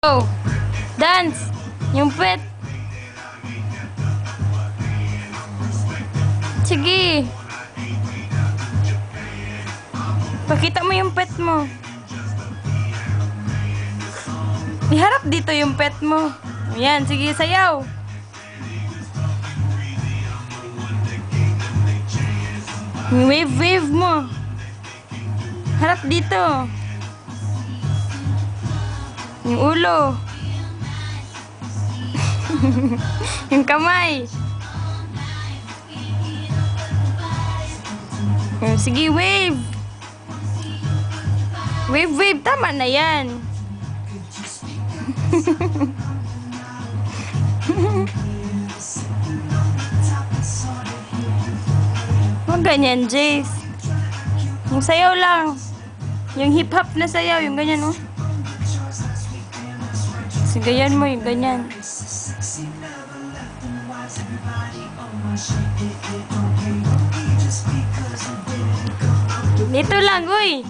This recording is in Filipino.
Oh, dance! Yung pet. Sige. Pakita mo yung pet mo. Iharap dito yung pet mo. Ayan, sige, sayaw. Wave mo. Harap dito. Yung ulo. Yung kamay. Sige, wave. Wave. Tama na yan. Huwag ganyan, Jace. Yung sayaw lang. Yung hip-hop na sayaw. Yung ganyan, oh. Sigayan mo yung ganyan. Dito lang, uy.